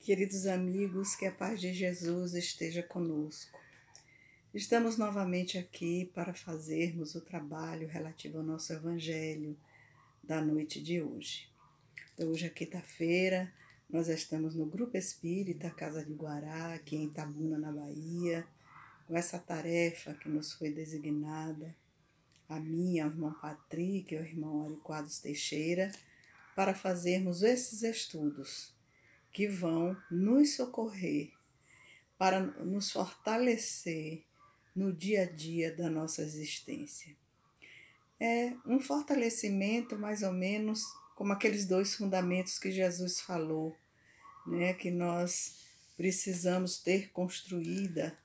Queridos amigos, que a paz de Jesus esteja conosco. Estamos novamente aqui para fazermos o trabalho relativo ao nosso Evangelho da noite de hoje. Então, hoje é quinta-feira, nós estamos no Grupo Espírita Casa de Guará, aqui em Itabuna, na Bahia, com essa tarefa que nos foi designada, a mim, ao irmão Patrick e ao irmão Ariquados Teixeira, para fazermos esses estudos que vão nos socorrer, para nos fortalecer no dia a dia da nossa existência. É um fortalecimento mais ou menos como aqueles dois fundamentos que Jesus falou, né? Que nós precisamos ter construída,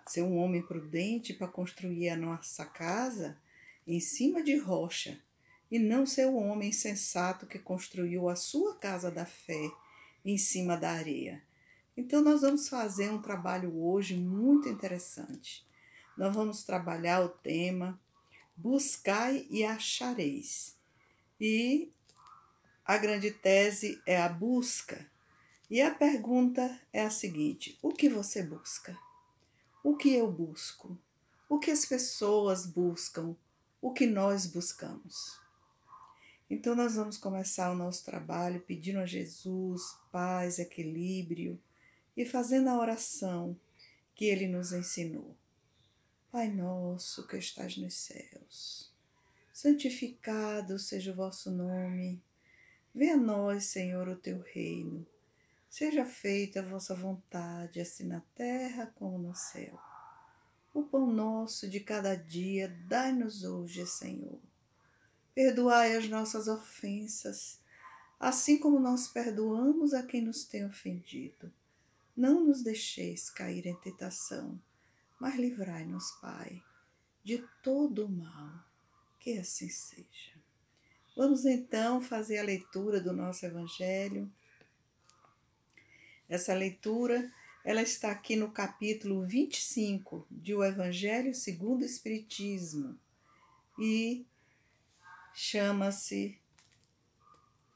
ser um homem prudente para construir a nossa casa em cima de rocha, e não ser o homem sensato que construiu a sua casa da fé em cima da areia. Então nós vamos fazer um trabalho hoje muito interessante. Nós vamos trabalhar o tema Buscai e achareis. E a grande tese é a busca. E a pergunta é a seguinte: o que você busca? O que eu busco? O que as pessoas buscam? O que nós buscamos? Então nós vamos começar o nosso trabalho pedindo a Jesus paz, equilíbrio e fazendo a oração que Ele nos ensinou. Pai nosso que estás nos céus, santificado seja o vosso nome. Venha a nós, Senhor, o teu reino. Seja feita a vossa vontade, assim na terra como no céu. O pão nosso de cada dia dai-nos hoje, Senhor. Perdoai as nossas ofensas, assim como nós perdoamos a quem nos tem ofendido. Não nos deixeis cair em tentação, mas livrai-nos, Pai, de todo o mal, que assim seja. Vamos então fazer a leitura do nosso Evangelho. Essa leitura, ela está aqui no capítulo 25 de O Evangelho segundo o Espiritismo e chama-se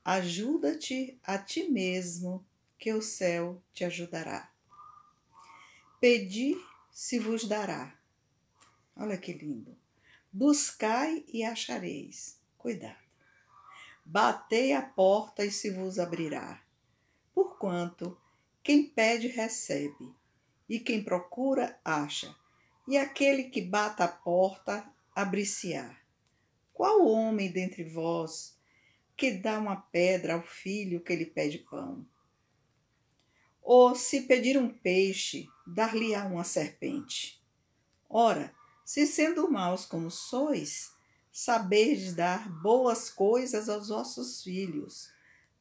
Ajuda-te a ti mesmo, que o céu te ajudará. Pedi, se vos dará. Olha que lindo. Buscai e achareis. Cuidado. Batei a porta e se vos abrirá. Porquanto quem pede recebe, e quem procura acha, e aquele que bate a porta abrir-se-á. Qual homem dentre vós que dá uma pedra ao filho que lhe pede pão? Ou se pedir um peixe, dar-lhe-á uma serpente? Ora, se sendo maus como sois, saberdes dar boas coisas aos vossos filhos,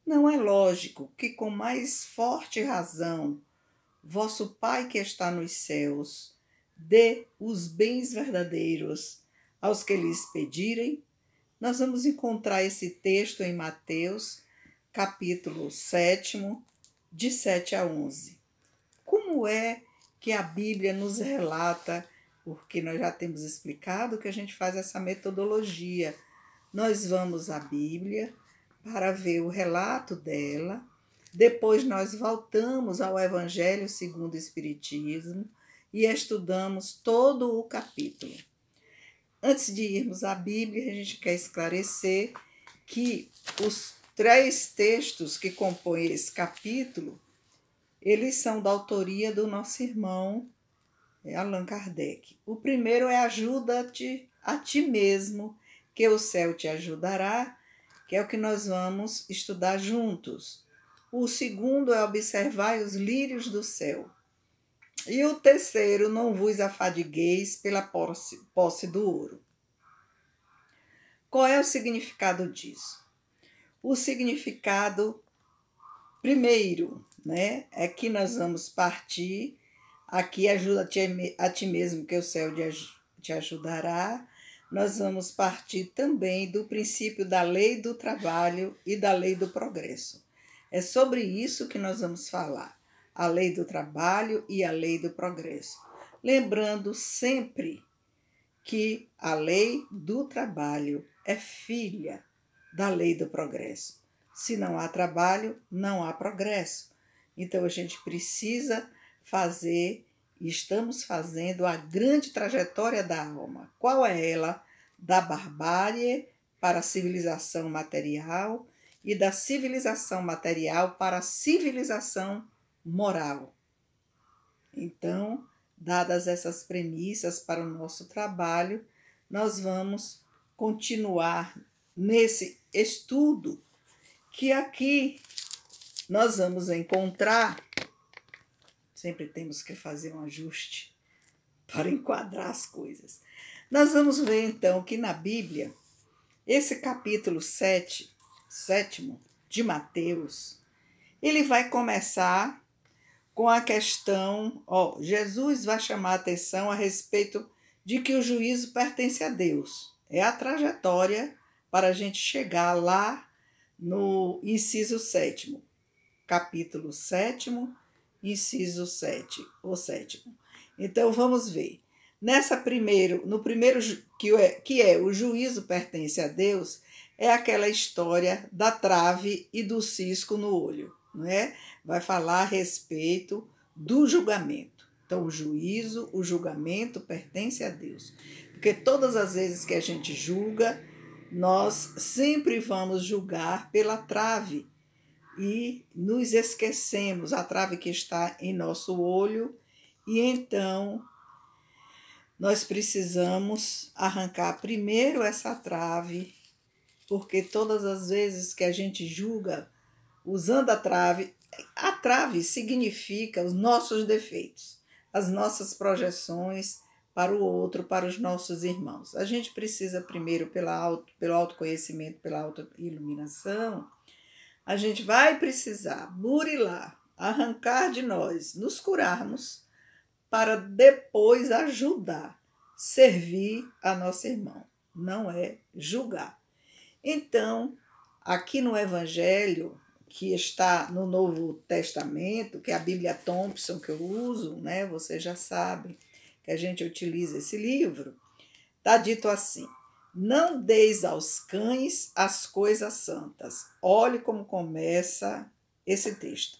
não é lógico que com mais forte razão vosso Pai que está nos céus dê os bens verdadeiros aos que lhes pedirem? Nós vamos encontrar esse texto em Mateus, capítulo 7, de 7 a 11. Como é que a Bíblia nos relata, porque nós já temos explicado que a gente faz essa metodologia. Nós vamos à Bíblia para ver o relato dela, depois nós voltamos ao Evangelho segundo o Espiritismo e estudamos todo o capítulo. Antes de irmos à Bíblia, a gente quer esclarecer que os 3 textos que compõem esse capítulo, eles são da autoria do nosso irmão Allan Kardec. O primeiro é Ajuda-te a ti mesmo, que o céu te ajudará, que é o que nós vamos estudar juntos. O segundo é Observai os lírios do céu. E o terceiro, Não vos afadigueis pela posse do ouro. Qual é o significado disso? O significado, primeiro, né, é que nós vamos partir, aqui ajuda-te a ti mesmo, que o céu te ajudará. Nós vamos partir também do princípio da lei do trabalho e da lei do progresso. É sobre isso que nós vamos falar, a lei do trabalho e a lei do progresso. Lembrando sempre que a lei do trabalho é filha da lei do progresso. Se não há trabalho, não há progresso. Então a gente precisa fazer, e estamos fazendo, a grande trajetória da alma. Qual é ela? Da barbárie para a civilização material e da civilização material para a civilização moral. Então, dadas essas premissas para o nosso trabalho, nós vamos continuar nesse estudo, que aqui nós vamos encontrar, sempre temos que fazer um ajuste para enquadrar as coisas. Nós vamos ver então que na Bíblia, esse capítulo 7º de Mateus, ele vai começar com a questão, Jesus vai chamar a atenção a respeito de que o juízo pertence a Deus. É a trajetória para a gente chegar lá no inciso 7º, capítulo 7º, inciso 7, o 7º. Então vamos ver. No primeiro que é o juízo pertence a Deus, é aquela história da trave e do cisco no olho, não é? Vai falar a respeito do julgamento. Então o julgamento pertence a Deus. Porque todas as vezes que a gente julga, nós sempre vamos julgar pela trave e nos esquecemos, a trave que está em nosso olho, e então nós precisamos arrancar primeiro essa trave, porque todas as vezes que a gente julga usando a trave significa os nossos defeitos, as nossas projeções para o outro, para os nossos irmãos. A gente precisa primeiro, pelo autoconhecimento, pela autoiluminação, a gente vai precisar burilar, arrancar de nós, nos curarmos, para depois ajudar, servir a nosso irmão. Não é julgar. Então, aqui no Evangelho, que está no Novo Testamento, que é a Bíblia Thompson que eu uso, né? Vocês já sabem que a gente utiliza esse livro, está dito assim: não deis aos cães as coisas santas. Olhe como começa esse texto.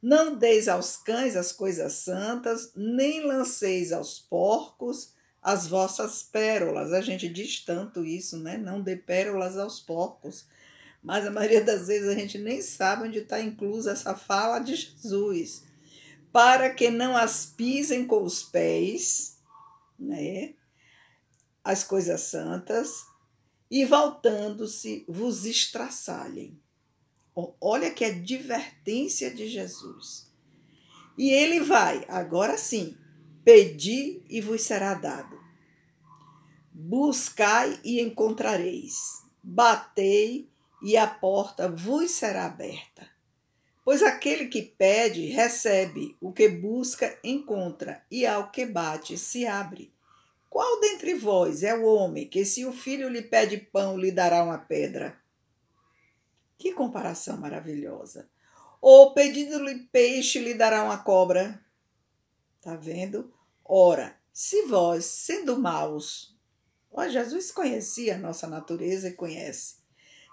Não deis aos cães as coisas santas, nem lanceis aos porcos as vossas pérolas. A gente diz tanto isso, né? Não dê pérolas aos porcos. Mas a maioria das vezes a gente nem sabe onde está inclusa essa fala de Jesus. Para que não as pisem com os pés, né? As coisas santas, e voltando-se vos estraçalhem. Olha que advertência de Jesus. E ele vai, agora sim, pedi e vos será dado. Buscai e encontrareis. Batei e a porta vos será aberta. Pois aquele que pede, recebe, o que busca, encontra, e ao que bate, se abre. Qual dentre vós é o homem que, se o filho lhe pede pão, lhe dará uma pedra? Que comparação maravilhosa. Ou pedindo-lhe peixe, lhe dará uma cobra. Tá vendo? Ora, se vós, sendo maus, Jesus conhecia a nossa natureza e conhece,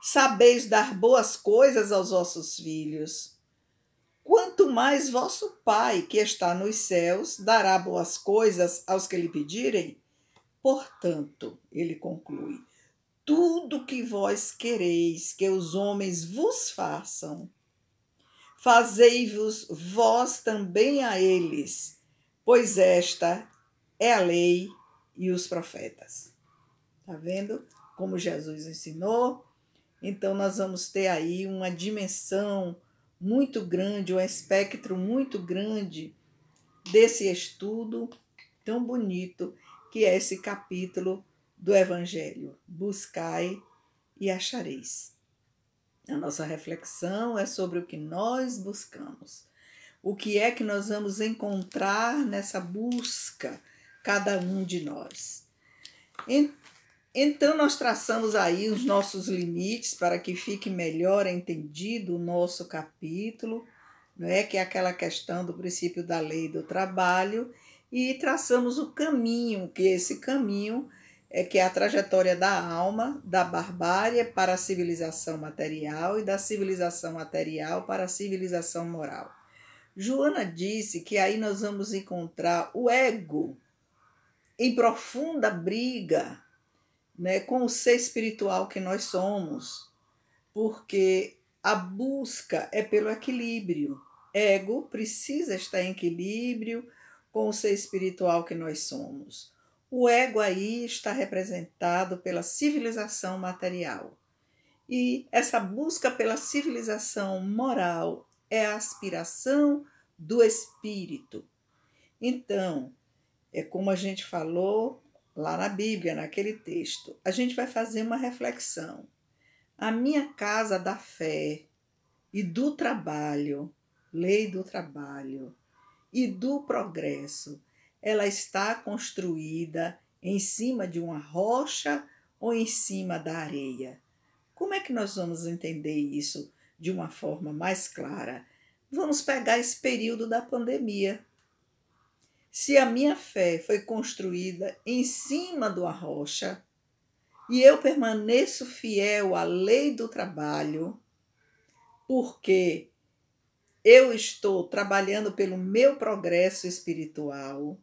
sabeis dar boas coisas aos vossos filhos, quanto mais vosso Pai, que está nos céus, dará boas coisas aos que lhe pedirem? Portanto, ele conclui, tudo que vós quereis que os homens vos façam, fazei-vos vós também a eles, pois esta é a lei e os profetas. Tá vendo como Jesus ensinou? Então nós vamos ter aí uma dimensão muito grande, um espectro muito grande desse estudo tão bonito que é esse capítulo do Evangelho. Buscai e achareis. A nossa reflexão é sobre o que nós buscamos. O que é que nós vamos encontrar nessa busca, cada um de nós. Então, nós traçamos aí os nossos limites para que fique melhor entendido o nosso capítulo, não é? Que é aquela questão do princípio da lei do trabalho, e traçamos o caminho, que esse caminho é que é a trajetória da alma, da barbárie para a civilização material e da civilização material para a civilização moral. Joana disse que aí nós vamos encontrar o ego em profunda briga, né, com o ser espiritual que nós somos, porque a busca é pelo equilíbrio. Ego precisa estar em equilíbrio com o ser espiritual que nós somos. O ego aí está representado pela civilização material. E essa busca pela civilização moral é a aspiração do espírito. Então, é como a gente falou lá na Bíblia, naquele texto, a gente vai fazer uma reflexão. A minha casa da fé e do trabalho, lei do trabalho e do progresso, ela está construída em cima de uma rocha ou em cima da areia? Como é que nós vamos entender isso de uma forma mais clara? Vamos pegar esse período da pandemia. Se a minha fé foi construída em cima de uma rocha e eu permaneço fiel à lei do trabalho, porque eu estou trabalhando pelo meu progresso espiritual,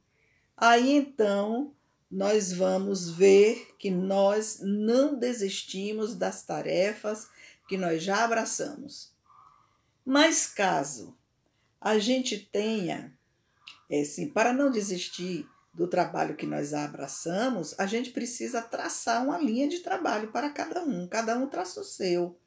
aí então nós vamos ver que nós não desistimos das tarefas que nós já abraçamos. Mas caso a gente tenha, para não desistir do trabalho que nós abraçamos, a gente precisa traçar uma linha de trabalho para cada um traça o seu,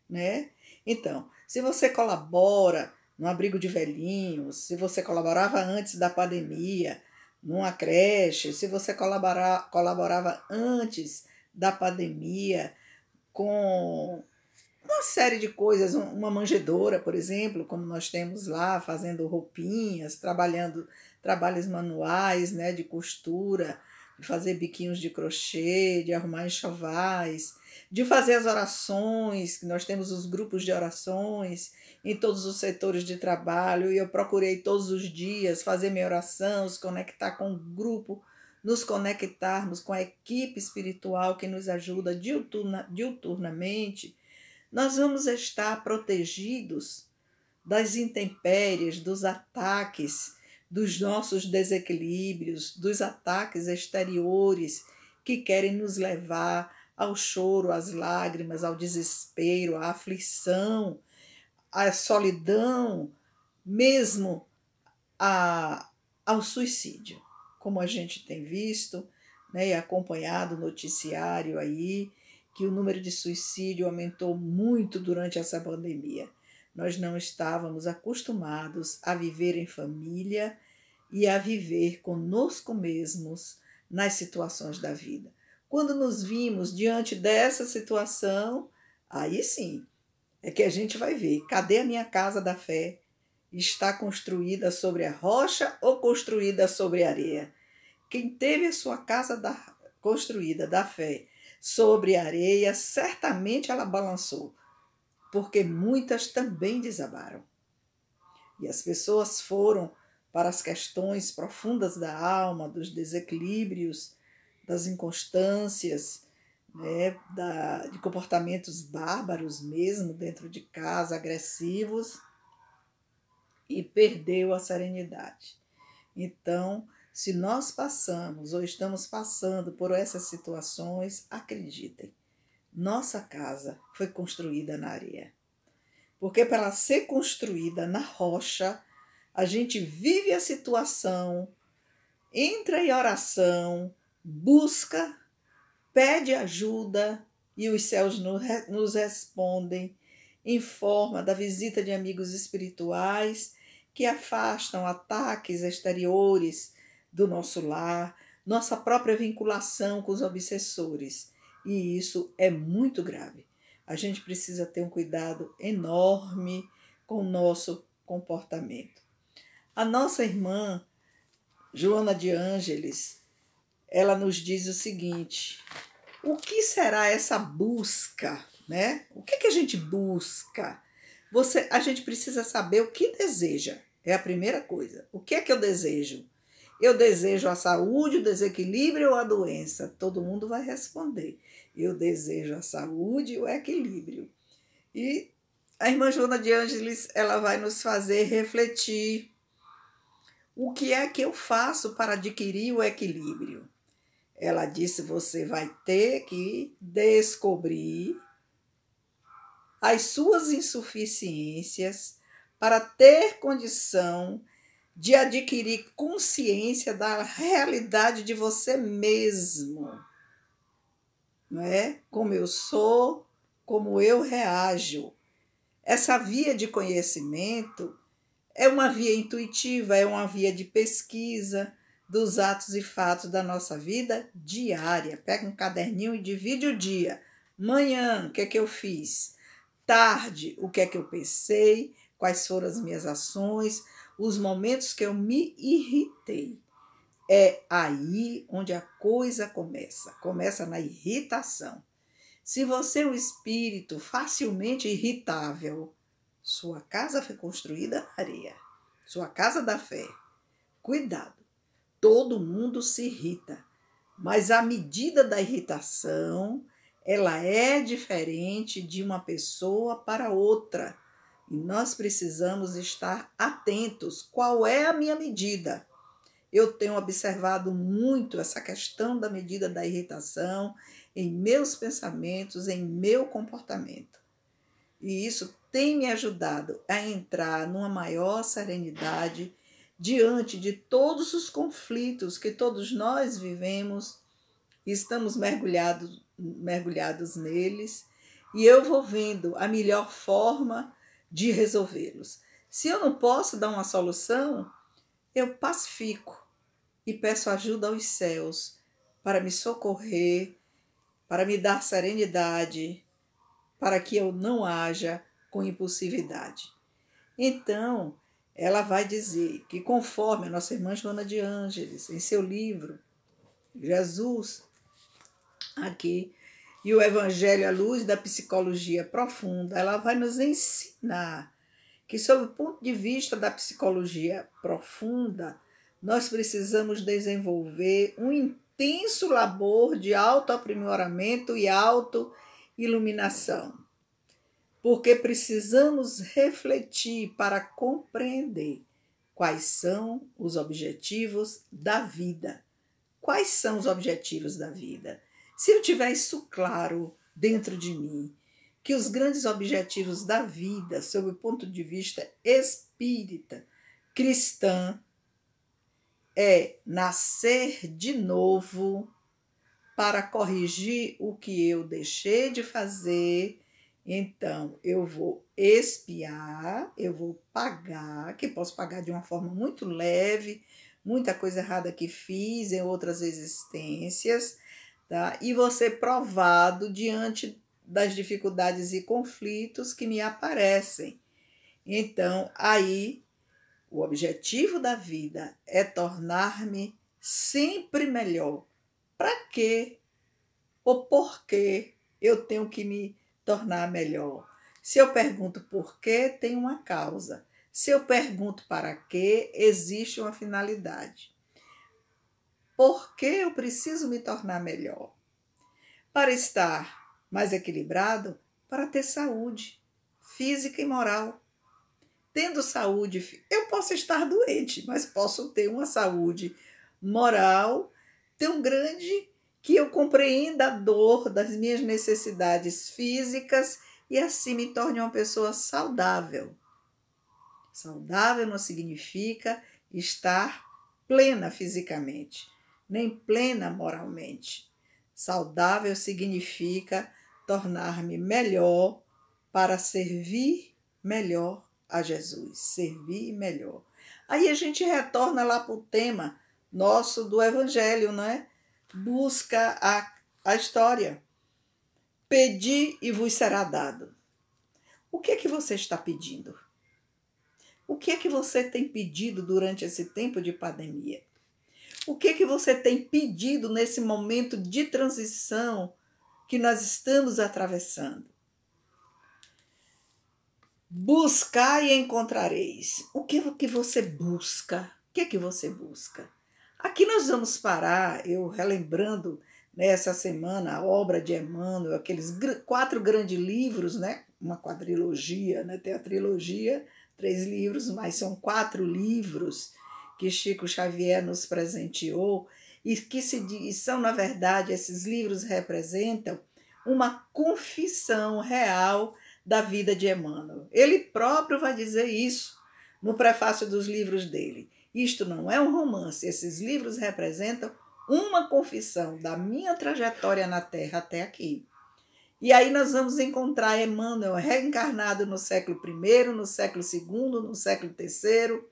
né? Então, se você colabora no abrigo de velhinhos, se você colaborava antes da pandemia, numa creche, se você colaborava antes da pandemia com uma série de coisas, uma manjedoura, por exemplo, como nós temos lá, fazendo roupinhas, trabalhando trabalhos manuais, né, de costura, de fazer biquinhos de crochê, de arrumar enxovais, de fazer as orações, que nós temos os grupos de orações em todos os setores de trabalho, e eu procurei todos os dias fazer minha oração, se conectar com o grupo, nos conectarmos com a equipe espiritual que nos ajuda diuturnamente. Nós vamos estar protegidos das intempéries, dos ataques, dos nossos desequilíbrios, dos ataques exteriores que querem nos levar ao choro, às lágrimas, ao desespero, à aflição, à solidão, mesmo ao suicídio, como a gente tem visto, né, e acompanhado o noticiário aí, que o número de suicídio aumentou muito durante essa pandemia. Nós não estávamos acostumados a viver em família e a viver conosco mesmos nas situações da vida. Quando nos vimos diante dessa situação, aí sim, é que a gente vai ver, cadê a minha casa da fé? Está construída sobre a rocha ou construída sobre a areia? Quem teve a sua casa construída da fé sobre a areia, certamente ela balançou, porque muitas também desabaram. E as pessoas foram para as questões profundas da alma, dos desequilíbrios, das inconstâncias, né, de comportamentos bárbaros mesmo dentro de casa, agressivos, e perdeu a serenidade. Então, se nós passamos ou estamos passando por essas situações, acreditem, nossa casa foi construída na areia. Porque para ela ser construída na rocha, a gente vive a situação, entra em oração, busca, pede ajuda e os céus nos respondem em forma da visita de amigos espirituais que afastam ataques exteriores do nosso lar, nossa própria vinculação com os obsessores. E isso é muito grave. A gente precisa ter um cuidado enorme com o nosso comportamento. A nossa irmã, Joana de Ângeles, ela nos diz o seguinte: o que será essa busca, né? O que a gente busca? A gente precisa saber o que deseja. É a primeira coisa. O que é que eu desejo? Eu desejo a saúde, o desequilíbrio ou a doença? Todo mundo vai responder. Eu desejo a saúde e o equilíbrio. E a irmã Joana de Ângeles, ela vai nos fazer refletir o que é que eu faço para adquirir o equilíbrio. Ela disse: você vai ter que descobrir as suas insuficiências para ter condição de adquirir consciência da realidade de você mesmo, não é? Como eu sou, como eu reajo. Essa via de conhecimento é uma via intuitiva, é uma via de pesquisa dos atos e fatos da nossa vida diária. Pega um caderninho e divide o dia. Manhã, o que é que eu fiz? Tarde, o que é que eu pensei? Quais foram as minhas ações? Os momentos que eu me irritei. É aí onde a coisa começa. Começa na irritação. Se você é um espírito facilmente irritável, sua casa foi construída na areia. Sua casa da fé. Cuidado. Todo mundo se irrita. Mas a medida da irritação, ela é diferente de uma pessoa para outra. E nós precisamos estar atentos. Qual é a minha medida? Eu tenho observado muito essa questão da medida da irritação em meus pensamentos, em meu comportamento. E isso tem me ajudado a entrar numa maior serenidade diante de todos os conflitos que todos nós vivemos e estamos mergulhados neles. E eu vou vendo a melhor forma de resolvê-los. Se eu não posso dar uma solução, eu pacifico e peço ajuda aos céus para me socorrer, para me dar serenidade, para que eu não haja com impulsividade. Então, ela vai dizer que, conforme a nossa irmã Joana de Ângeles, em seu livro, Jesus, aqui, e o Evangelho à luz da psicologia profunda, ela vai nos ensinar que, sob o ponto de vista da psicologia profunda, nós precisamos desenvolver um intenso labor de autoaprimoramento e autoiluminação, porque precisamos refletir para compreender quais são os objetivos da vida. Quais são os objetivos da vida? Se eu tiver isso claro dentro de mim, que os grandes objetivos da vida, sob o ponto de vista espírita, cristã, é nascer de novo para corrigir o que eu deixei de fazer. Então, eu vou expiar, eu vou pagar, que posso pagar de uma forma muito leve, muita coisa errada que fiz em outras existências, tá? E vou ser provado diante das dificuldades e conflitos que me aparecem. Então, aí, o objetivo da vida é tornar-me sempre melhor. Para quê? Ou por que eu tenho que me tornar melhor? Se eu pergunto por quê, tem uma causa. Se eu pergunto para quê, existe uma finalidade. Por que eu preciso me tornar melhor? Para estar mais equilibrado, para ter saúde física e moral. Tendo saúde, eu posso estar doente, mas posso ter uma saúde moral tão grande que eu compreenda a dor das minhas necessidades físicas e assim me torne uma pessoa saudável. Saudável não significa estar plena fisicamente, nem plena moralmente. Saudável significa tornar-me melhor para servir melhor a Jesus, servir melhor. Aí a gente retorna lá para o tema nosso do Evangelho, não é? Busca a história. Pedi e vos será dado. O que é que você está pedindo? O que é que você tem pedido durante esse tempo de pandemia? O que é que você tem pedido nesse momento de transição que nós estamos atravessando? Buscar e encontrareis. O que você busca? O que é que você busca? Aqui nós vamos parar, eu relembrando nessa semana a obra de Emmanuel, aqueles 4 grandes livros, né? uma quadrilogia, né? Tem a trilogia, 3 livros, mas são 4 livros que Chico Xavier nos presenteou e que são, na verdade, esses livros representam uma confissão real da vida de Emmanuel. Ele próprio vai dizer isso no prefácio dos livros dele. Isto não é um romance, esses livros representam uma confissão da minha trajetória na Terra até aqui. E aí nós vamos encontrar Emmanuel reencarnado no século I, no século II, no século III.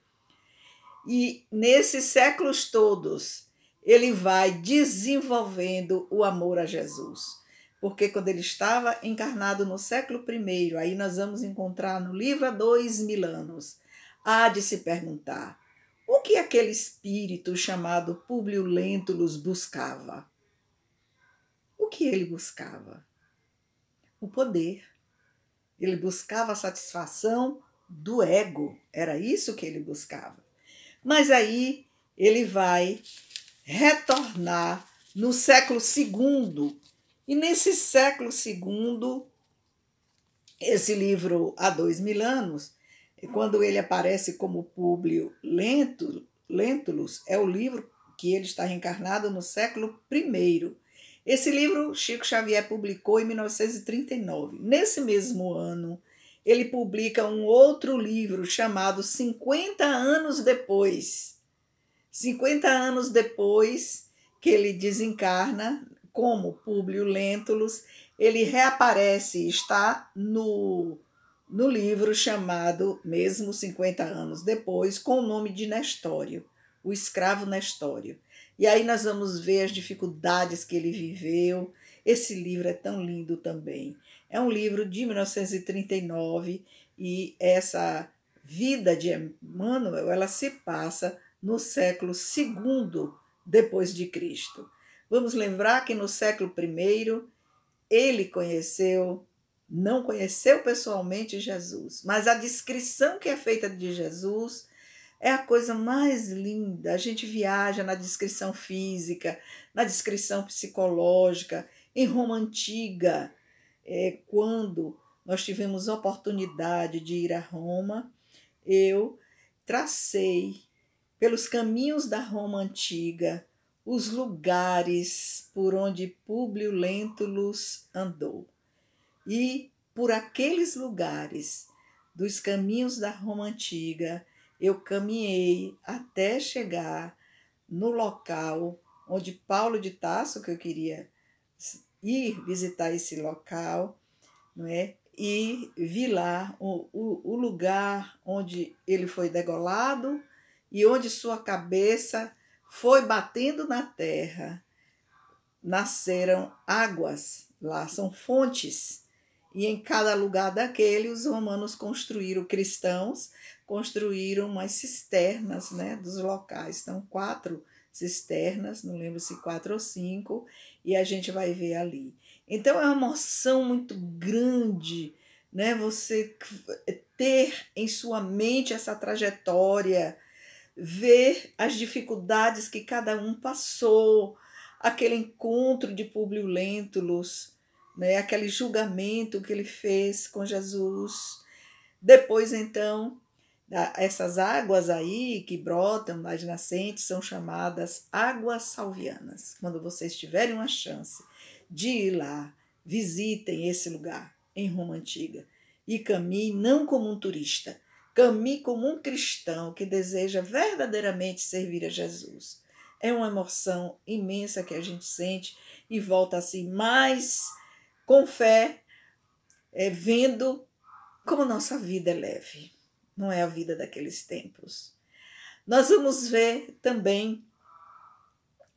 E nesses séculos todos, ele vai desenvolvendo o amor a Jesus. Porque quando ele estava encarnado no século I, aí nós vamos encontrar no livro Há 2000 anos, há de se perguntar, o que aquele espírito chamado Públio Lentulus buscava? O que ele buscava? O poder. Ele buscava a satisfação do ego. Era isso que ele buscava. Mas aí ele vai retornar no século II. E nesse século II, esse livro Há 2000 anos, quando ele aparece como Públio Lentulus, é o livro que ele está reencarnado no século I. Esse livro Chico Xavier publicou em 1939. Nesse mesmo ano, ele publica um outro livro chamado 50 anos depois. 50 anos depois que ele desencarna, como Públio Lentulus, ele reaparece e está no livro chamado, mesmo 50 anos depois, com o nome de Nestório, o escravo Nestório. E aí nós vamos ver as dificuldades que ele viveu. Esse livro é tão lindo também. É um livro de 1939 e essa vida de Emmanuel, ela se passa no século II depois de Cristo. Vamos lembrar que no século I ele não conheceu pessoalmente Jesus, mas a descrição que é feita de Jesus é a coisa mais linda. A gente viaja na descrição física, na descrição psicológica. Em Roma Antiga, quando nós tivemos oportunidade de ir a Roma, eu tracei pelos caminhos da Roma Antiga os lugares por onde Públio Lentulus andou. E por aqueles lugares dos caminhos da Roma Antiga, eu caminhei até chegar no local onde Paulo de Tarso, que eu queria ir visitar esse local, não é? E vi lá o lugar onde ele foi degolado e onde sua cabeça foi batendo na terra. Nasceram águas, lá são fontes. E em cada lugar daquele, os romanos cristãos construíram umas cisternas, né, dos locais. Então, 4 cisternas, não lembro se 4 ou 5, e a gente vai ver ali. Então, é uma emoção muito grande, né, você ter em sua mente essa trajetória, ver as dificuldades que cada um passou, aquele encontro de Públio Lentulus, né, aquele julgamento que ele fez com Jesus. Depois, então, essas águas aí que brotam das nascentes são chamadas águas salvianas. Quando vocês tiverem uma chance de ir lá, visitem esse lugar em Roma Antiga e caminhe não como um turista, caminhe como um cristão que deseja verdadeiramente servir a Jesus. É uma emoção imensa que a gente sente e volta assim mais com fé, vendo como nossa vida é leve. Não é a vida daqueles tempos. Nós vamos ver também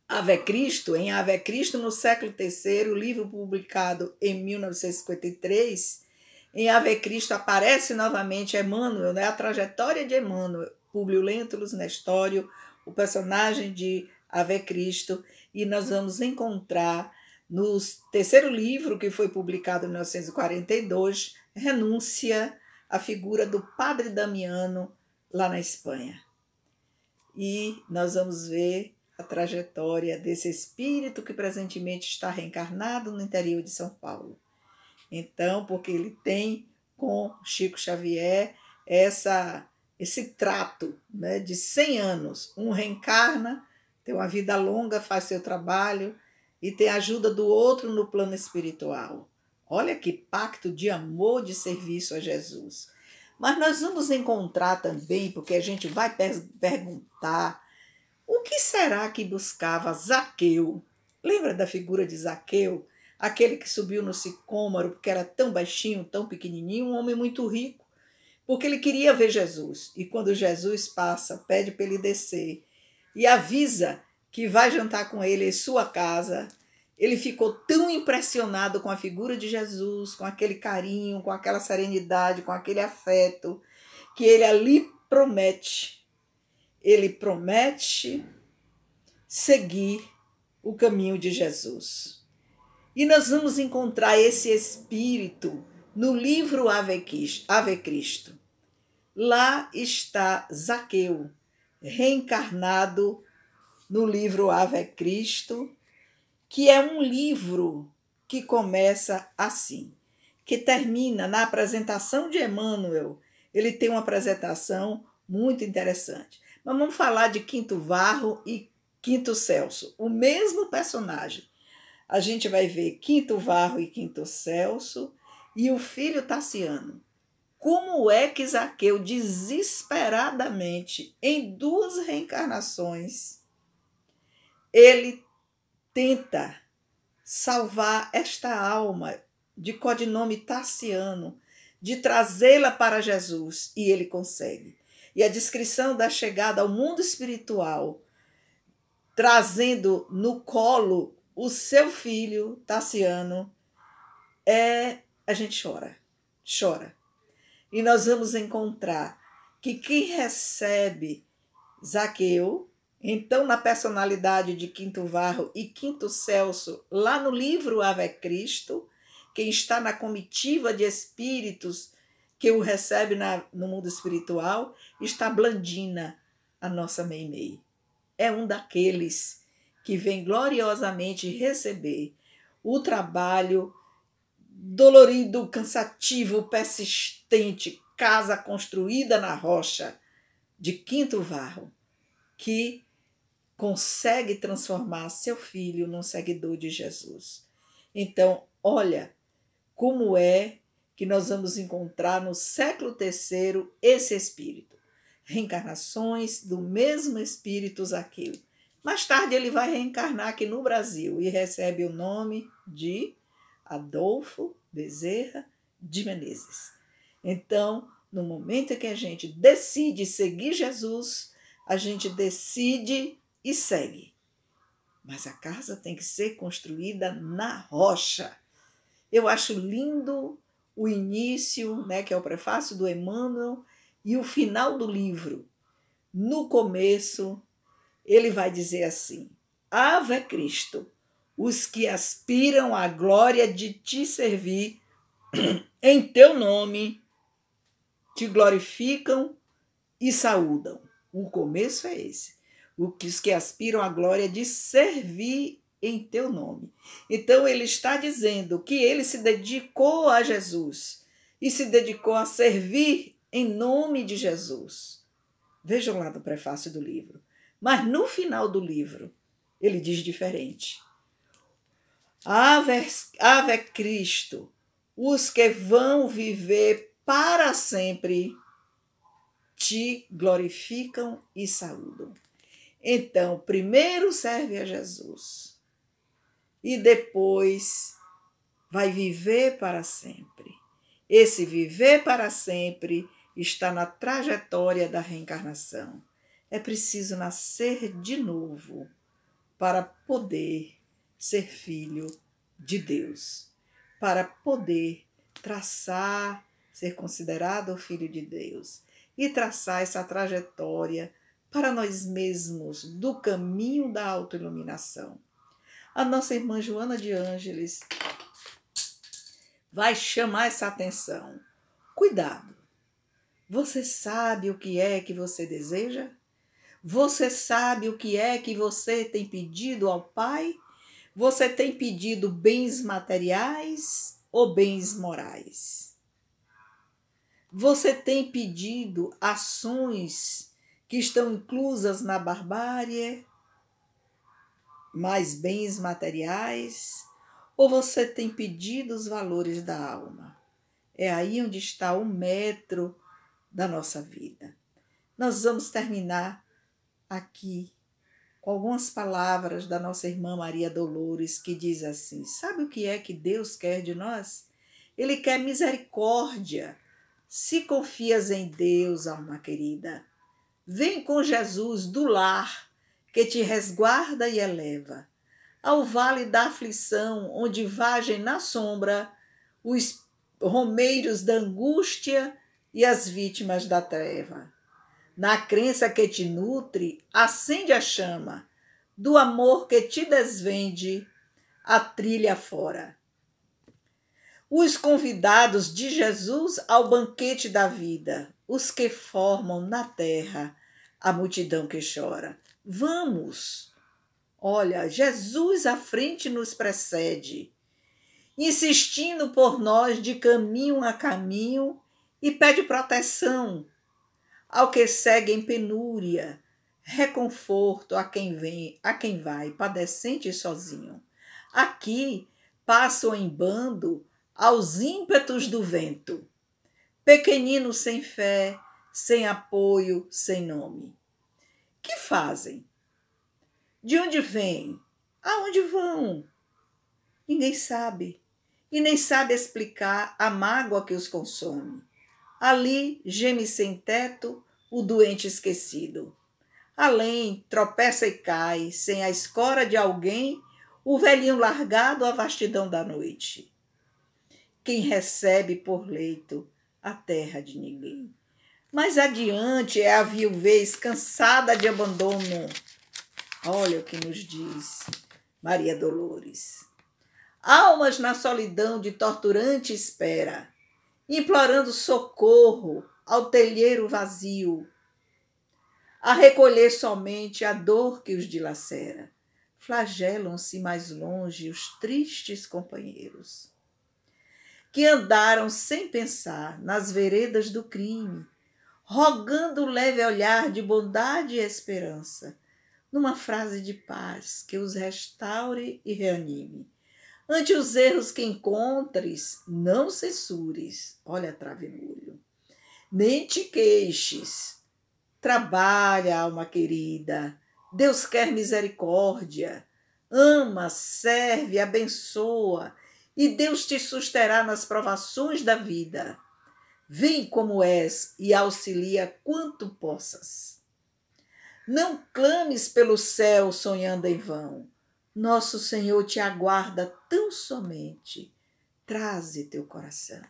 Ave Cristo, em Ave Cristo no século III, livro publicado em 1953. Em Ave Cristo aparece novamente Emmanuel, né? A trajetória de Emmanuel, Públio Lentulus, Nestório, o personagem de Ave Cristo, e nós vamos encontrar no terceiro livro, que foi publicado em 1942, Renúncia, a figura do Padre Damiano, lá na Espanha. E nós vamos ver a trajetória desse espírito que presentemente está reencarnado no interior de São Paulo. Então, porque ele tem com Chico Xavier esse trato, né, de 100 anos. Um reencarna, tem uma vida longa, faz seu trabalho e tem a ajuda do outro no plano espiritual. Olha que pacto de amor, de serviço a Jesus. Mas nós vamos encontrar também, porque a gente vai perguntar, o que será que buscava Zaqueu? Lembra da figura de Zaqueu? Aquele que subiu no sicômoro porque era tão baixinho, tão pequenininho, um homem muito rico, porque ele queria ver Jesus. E quando Jesus passa, pede para ele descer e avisa que vai jantar com ele em sua casa, ele ficou tão impressionado com a figura de Jesus, com aquele carinho, com aquela serenidade, com aquele afeto, que ele ali ele promete seguir o caminho de Jesus. E nós vamos encontrar esse espírito no livro Ave Cristo. Lá está Zaqueu, reencarnado no livro Ave Cristo, que é um livro que começa assim, que termina na apresentação de Emmanuel. Ele tem uma apresentação muito interessante. Mas vamos falar de Quinto Varro e Quinto Celso, o mesmo personagem. A gente vai ver Quinto Varro e Quinto Celso e o filho Tassiano. Como é que Zaqueu, desesperadamente, em 2 reencarnações, ele tenta salvar esta alma de codinome Tassiano, de trazê-la para Jesus, e ele consegue. E a descrição da chegada ao mundo espiritual, trazendo no colo o seu filho Tassiano, a gente chora. E nós vamos encontrar que quem recebe Zaqueu, então na personalidade de Quinto Varro e Quinto Celso, lá no livro Ave Cristo, quem está na comitiva de espíritos que o recebe no mundo espiritual, está Blandina, a nossa Meimei. É um daqueles que vem gloriosamente receber o trabalho dolorido, cansativo, persistente, casa construída na rocha de Quinto Varro, que consegue transformar seu filho num seguidor de Jesus. Então, olha como é que nós vamos encontrar no século III esse espírito. Reencarnações do mesmo espírito Zaqueu. Mais tarde ele vai reencarnar aqui no Brasil e recebe o nome de Adolfo Bezerra de Menezes. Então, no momento em que a gente decide seguir Jesus, a gente decide e segue. Mas a casa tem que ser construída na rocha. Eu acho lindo o início, né, que é o prefácio do Emmanuel, e o final do livro. No começo, ele vai dizer assim: Ave Cristo, os que aspiram à glória de te servir, em teu nome, te glorificam e saúdam. O começo é esse. Os que aspiram à glória de servir em teu nome. Então ele está dizendo que ele se dedicou a Jesus e se dedicou a servir em nome de Jesus. Vejam lá no prefácio do livro. Mas no final do livro, ele diz diferente. Ave Cristo, os que vão viver para sempre te glorificam e saúdam. Então, primeiro serve a Jesus e depois vai viver para sempre. Esse viver para sempre está na trajetória da reencarnação. É preciso nascer de novo para poder ser filho de Deus, para poder traçar, ser considerado filho de Deus e traçar essa trajetória para nós mesmos do caminho da autoiluminação. A nossa irmã Joana de Ângeles vai chamar essa atenção. Cuidado! Você sabe o que é que você deseja? Você sabe o que é que você tem pedido ao Pai? Você tem pedido bens materiais ou bens morais? Você tem pedido ações que estão inclusas na barbárie, mais bens materiais, ou você tem pedido os valores da alma? É aí onde está o metro da nossa vida. Nós vamos terminar aqui com algumas palavras da nossa irmã Maria Dolores, que diz assim: sabe o que é que Deus quer de nós? Ele quer misericórdia. Se confias em Deus, alma querida, vem com Jesus do lar, que te resguarda e eleva, ao vale da aflição, onde vagem na sombra os romeiros da angústia e as vítimas da treva. Na crença que te nutre, acende a chama do amor que te desvende a trilha fora. Os convidados de Jesus ao banquete da vida, os que formam na terra a multidão que chora. Vamos! Olha, Jesus à frente nos precede, insistindo por nós de caminho a caminho, e pede proteção ao que segue em penúria, reconforto a quem vem, a quem vai padecente e sozinho. Aqui passam em bando aos ímpetos do vento, pequeninos sem fé, sem apoio, sem nome. Que fazem? De onde vêm? Aonde vão? Ninguém sabe, e nem sabe explicar a mágoa que os consome. Ali geme sem teto o doente esquecido. Além, tropeça e cai, sem a escora de alguém, o velhinho largado à vastidão da noite. Quem recebe por leito a terra de ninguém. Mais adiante é a viuvez cansada de abandono. Olha o que nos diz Maria Dolores. Almas na solidão de torturante espera, implorando socorro ao telheiro vazio, a recolher somente a dor que os dilacera. Flagelam-se mais longe os tristes companheiros, que andaram sem pensar nas veredas do crime, rogando o leve olhar de bondade e esperança, numa frase de paz que os restaure e reanime. Ante os erros que encontres, não censures, olha a trave no olho, nem te queixes. Trabalha, alma querida, Deus quer misericórdia. Ama, serve, abençoa, e Deus te susterá nas provações da vida. Vem como és e auxilia quanto possas. Não clames pelo céu sonhando em vão. Nosso Senhor te aguarda tão somente. Traze teu coração.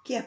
Que a